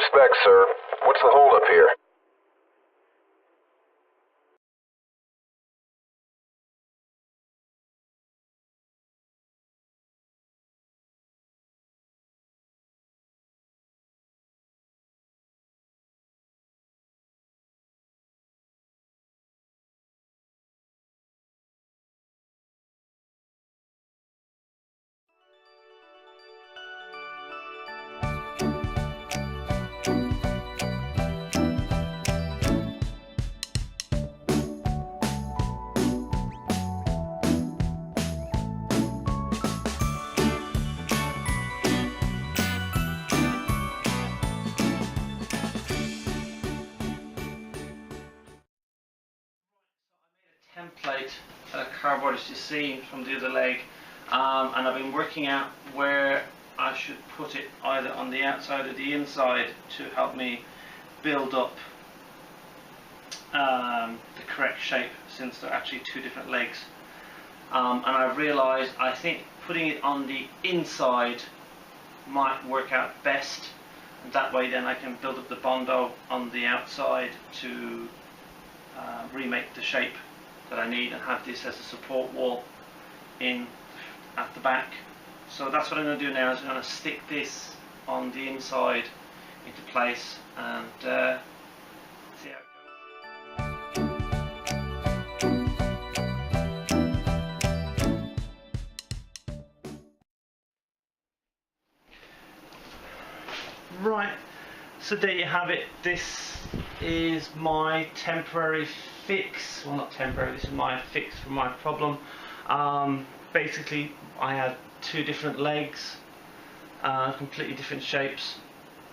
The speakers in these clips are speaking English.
respect, sir. What's the holdup here? Template cardboard as you see from the other leg, and I've been working out where I should put it, either on the outside or the inside, to help me build up the correct shape, since they're actually two different legs. And I've realised I think putting it on the inside might work out best, and that way then I can build up the bondo on the outside to remake the shape that I need, and have this as a support wall in at the back. So that's what I'm going to do now, is I'm going to stick this on the inside into place and see how it goes. Right, so there you have it. This is my temporary fix. Well, not temporary, this is my fix for my problem. Basically, I had two different legs, completely different shapes.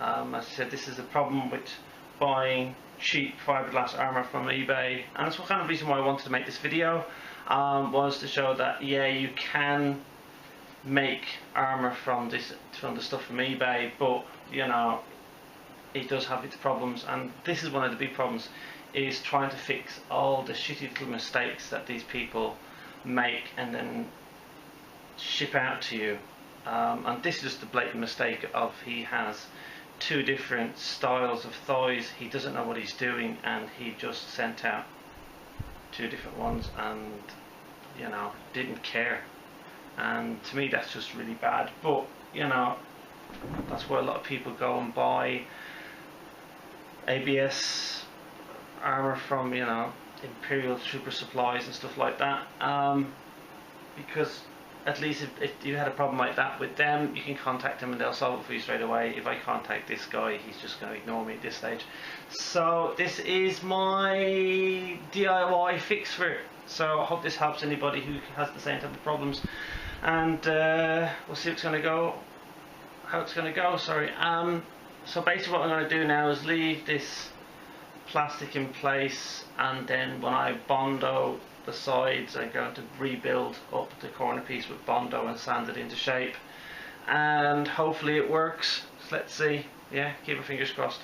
As I said, this is a problem with buying cheap fiberglass armour from eBay, and that's what kind of reason why I wanted to make this video, was to show that yeah, you can make armour from the stuff from eBay, but you know, it does have its problems, and this is one of the big problems, is trying to fix all the shitty little mistakes that these people make and then ship out to you. And this is just the blatant mistake of, he has two different styles of thighs, he doesn't know what he's doing, and he just sent out two different ones and, you know, didn't care. And to me that's just really bad, but you know, that's where a lot of people go and buy ABS armour from, you know, Imperial Trooper Supplies and stuff like that, because at least if you had a problem like that with them, you can contact them and they'll solve it for you straight away. If I contact this guy, he's just going to ignore me at this stage. So this is my DIY fix for it. So I hope this helps anybody who has the same type of problems, and we'll see how it's going to go. Sorry. So basically what I'm going to do now is leave this plastic in place, and then when I bondo the sides, I'm going to rebuild up the corner piece with bondo and sand it into shape, and hopefully it works. So let's see. Yeah, keep your fingers crossed.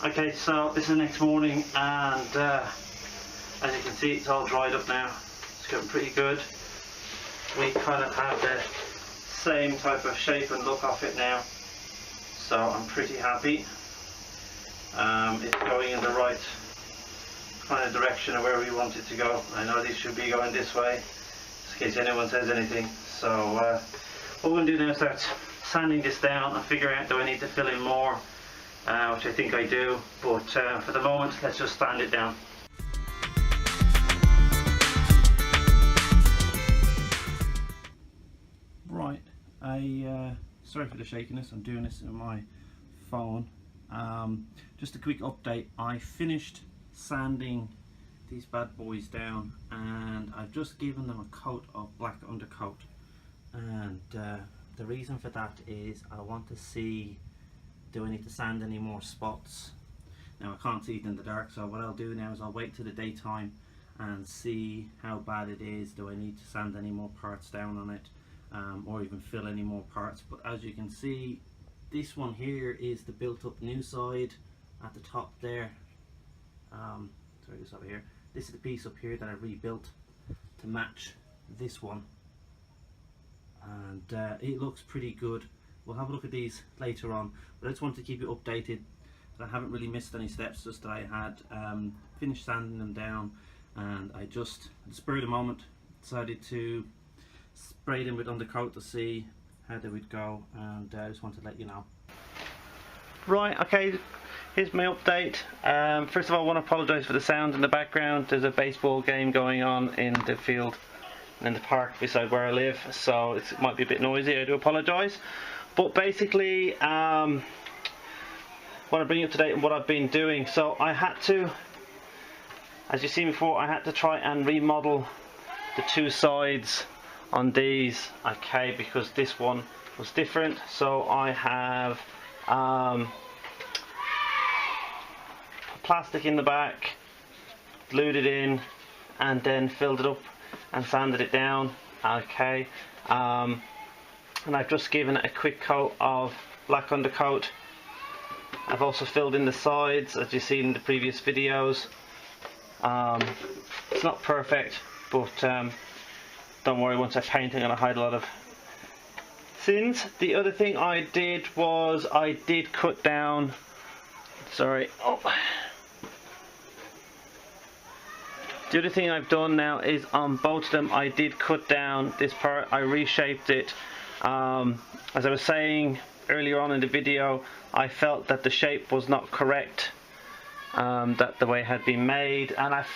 Okay, so this is the next morning, and as you can see, it's all dried up now. It's getting pretty good. We kind of have the same type of shape and look of it now, so I'm pretty happy. It's going in the right kind of direction of where we want it to go. I know these should be going this way, in case anyone says anything. So what we're going to do now is start sanding this down and figure out, do I need to fill in more? Which I think I do, but for the moment let's just sand it down. Right, sorry for the shakiness, I'm doing this on my phone. Just a quick update, I finished sanding these bad boys down, and I've just given them a coat of black undercoat, and the reason for that is I want to see, do I need to sand any more spots? Now I can't see it in the dark, so what I'll do now is I'll wait till the daytime and see how bad it is. Do I need to sand any more parts down on it, or even fill any more parts? But as you can see, this one here is the built up new side at the top there. Sorry, this over here. This is the piece up here that I rebuilt to match this one, and it looks pretty good. We'll have a look at these later on, but I just wanted to keep you updated that I haven't really missed any steps, just that I had finished sanding them down, and I just, at the spur of the moment, decided to spray them with undercoat to see how they would go, and I just wanted to let you know. Right, okay, here's my update. First of all, I want to apologise for the sound in the background. There's a baseball game going on in the field, in the park beside where I live, so it might be a bit noisy. I do apologise. But basically, I want to bring you up to date on what I've been doing. So I had to, as you've seen before, I had to try and remodel the two sides on these, okay, because this one was different. So I have plastic in the back, glued it in, and then filled it up and sanded it down, okay. And I've just given it a quick coat of black undercoat. I've also filled in the sides, as you've seen in the previous videos. It's not perfect, but don't worry, once I paint I'm going to hide a lot of sins. The other thing I did was I did cut down, sorry, the other thing I've done now is on both of them I did cut down this part. I reshaped it. As I was saying earlier on in the video, I felt that the shape was not correct, that the way it had been made, and I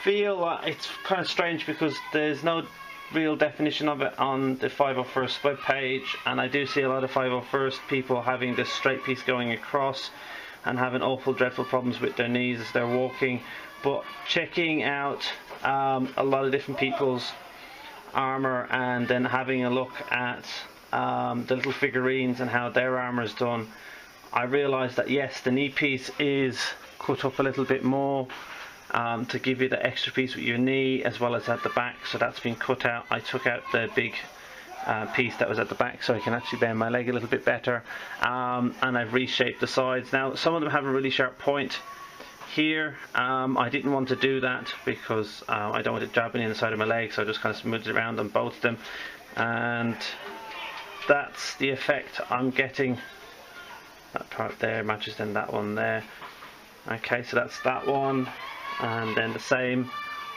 feel like it's kind of strange because there's no real definition of it on the 501st web page, and I do see a lot of 501st people having this straight piece going across and having awful dreadful problems with their knees as they're walking. But checking out a lot of different people's Armour and then having a look at the little figurines and how their armour is done, I realised that yes, the knee piece is cut up a little bit more to give you the extra piece with your knee as well as at the back, so that's been cut out. I took out the big piece that was at the back so I can actually bend my leg a little bit better, and I've reshaped the sides. Now some of them have a really sharp point here. I didn't want to do that because I don't want it jabbing in the side of my leg, so I just kind of smoothed it around on both of them, and that's the effect I'm getting. That part there matches then that one there. Okay, so that's that one, and then the same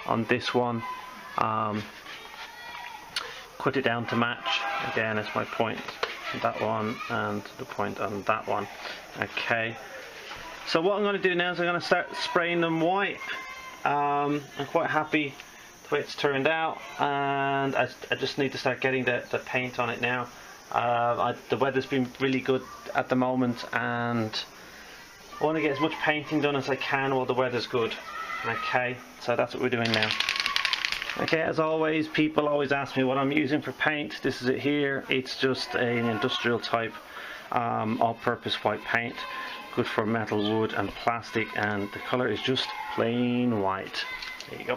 on this one. Cut it down to match. Again, it's my point on that one and the point on that one. Okay. So what I'm going to do now is I'm going to start spraying them white. I'm quite happy the way it's turned out, and I just need to start getting the paint on it now. The weather's been really good at the moment, and I want to get as much painting done as I can while the weather's good. Okay, so that's what we're doing now. Okay, as always, people always ask me what I'm using for paint. This is it here. It's just an industrial type all-purpose white paint. Good for metal, wood and plastic, and the colour is just plain white. There you go.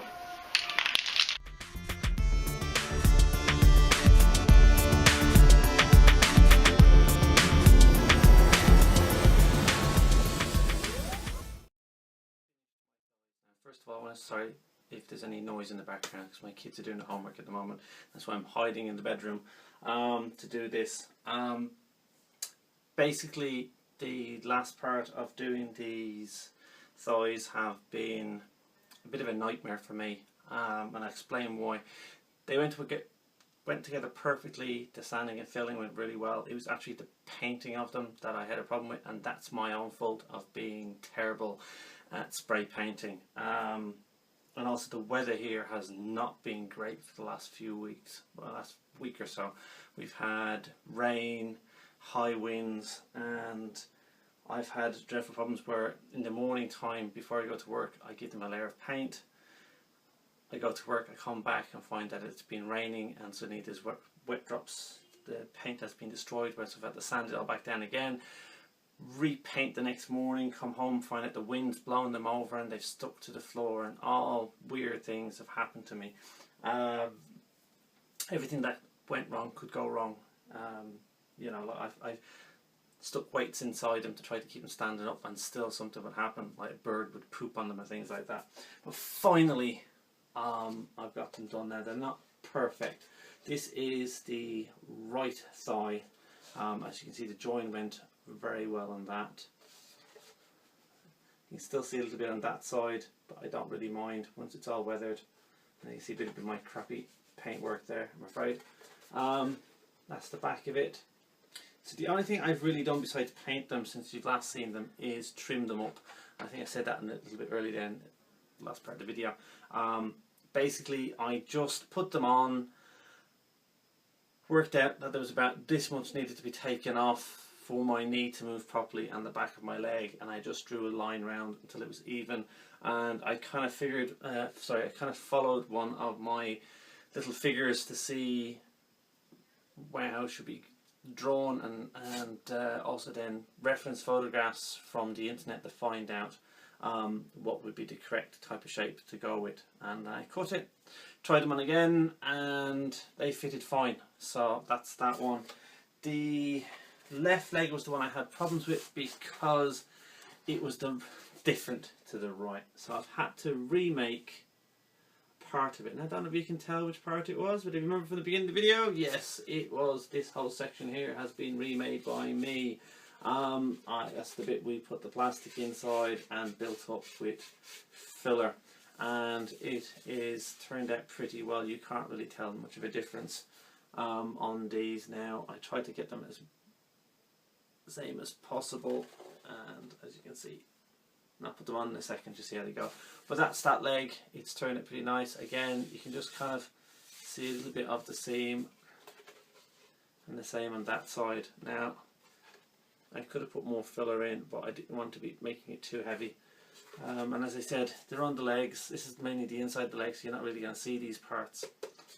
First of all, I want to sorry if there's any noise in the background because my kids are doing the homework at the moment. That's why I'm hiding in the bedroom to do this. Basically, the last part of doing these thighs have been a bit of a nightmare for me, and I'll explain why. They went together perfectly. The sanding and filling went really well. It was actually the painting of them that I had a problem with, and that's my own fault of being terrible at spray painting. And also the weather here has not been great for the last few weeks, well, last week or so. We've had rain, high winds, and I've had dreadful problems where in the morning time before I go to work I give them a layer of paint. I go to work, I come back and find that it's been raining, and suddenly there's wet drops. The paint has been destroyed, whereas I've had to sand it all back down again, repaint the next morning, come home, find out the wind's blowing them over and they've stuck to the floor, and all weird things have happened to me. Everything that went wrong could go wrong. You know, I've stuck weights inside them to try to keep them standing up, and still something would happen, like a bird would poop on them or things like that. But finally, I've got them done now. They're not perfect. This is the right thigh. As you can see, the join went very well on that. You can still see a little bit on that side, but I don't really mind once it's all weathered. And you can see a bit of my crappy paintwork there, I'm afraid. That's the back of it. So the only thing I've really done besides paint them since you've last seen them is trim them up. I think I said that a little bit earlier in the last part of the video. Basically, I just put them on, worked out that there was about this much needed to be taken off for my knee to move properly and the back of my leg, and I just drew a line round until it was even. And I kind of figured, I kind of followed one of my little figures to see how it should be drawn, and also then reference photographs from the internet to find out what would be the correct type of shape to go with. And I cut it, tried them on again, and they fitted fine. So that's that one. The left leg was the one I had problems with because it was different to the right, so I've had to remake part of it. And I don't know if you can tell which part it was, but if you remember from the beginning of the video, yes, it was this whole section here has been remade by me. That's the bit we put the plastic inside and built up with filler, and it is turned out pretty well. You can't really tell much of a difference on these now. I tried to get them as same as possible, and as you can see, and I'll put them on in a second to see how they go. But that's that leg. It's turned out pretty nice. Again, you can just kind of see a little bit of the seam, and the same on that side. Now, I could have put more filler in, but I didn't want to be making it too heavy. And as I said, they're on the legs. This is mainly the inside of the legs, so you're not really going to see these parts.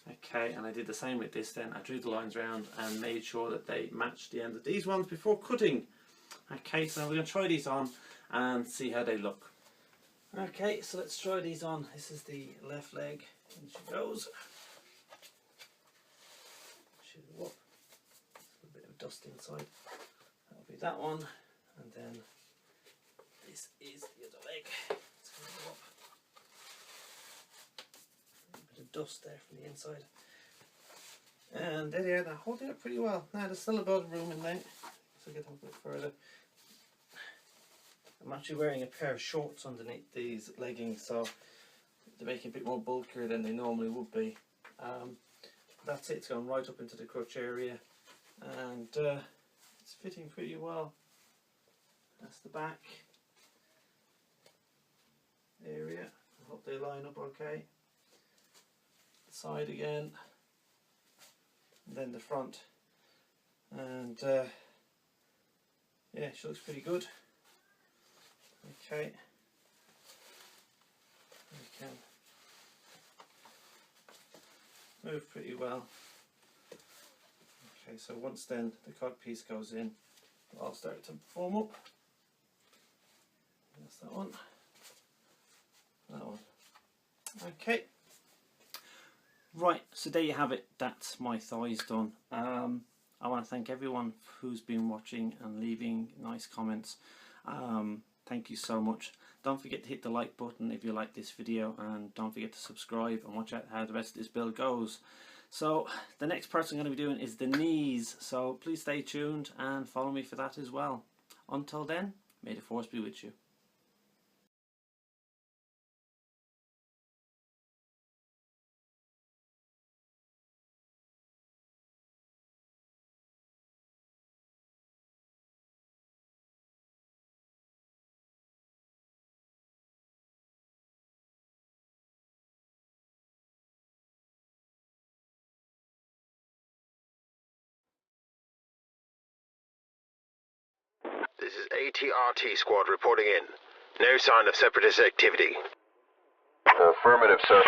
Okay, and I did the same with this then. I drew the lines around and made sure that they matched the end of these ones before cutting. Okay, so we're going to try these on and see how they look. Okay, so let's try these on. This is the left leg. In she goes. Shoot it up. A bit of dust inside. That'll be that one. And then this is the other leg. Let's go up. A bit of dust there from the inside. And there they are. They're holding it pretty well. Now there's still a bit of room in there, so get them a bit further. I'm actually wearing a pair of shorts underneath these leggings, so they're making a bit more bulkier than they normally would be. That's it. It's going right up into the crotch area, and it's fitting pretty well. That's the back area. I hope they line up okay. The side again, and then the front, and yeah, she looks pretty good. Okay, we can move pretty well. Okay, so once then the cod piece goes in, I'll start to form up. That's that one. That one. Okay. Right, so there you have it. That's my thighs done. I want to thank everyone who's been watching and leaving nice comments. Thank you so much. Don't forget to hit the like button if you like this video, and don't forget to subscribe and watch out how the rest of this build goes. So the next part I'm going to be doing is the knees, so please stay tuned and follow me for that as well. Until then, may the force be with you. This is ATRT squad reporting in. No sign of separatist activity. Affirmative, sir.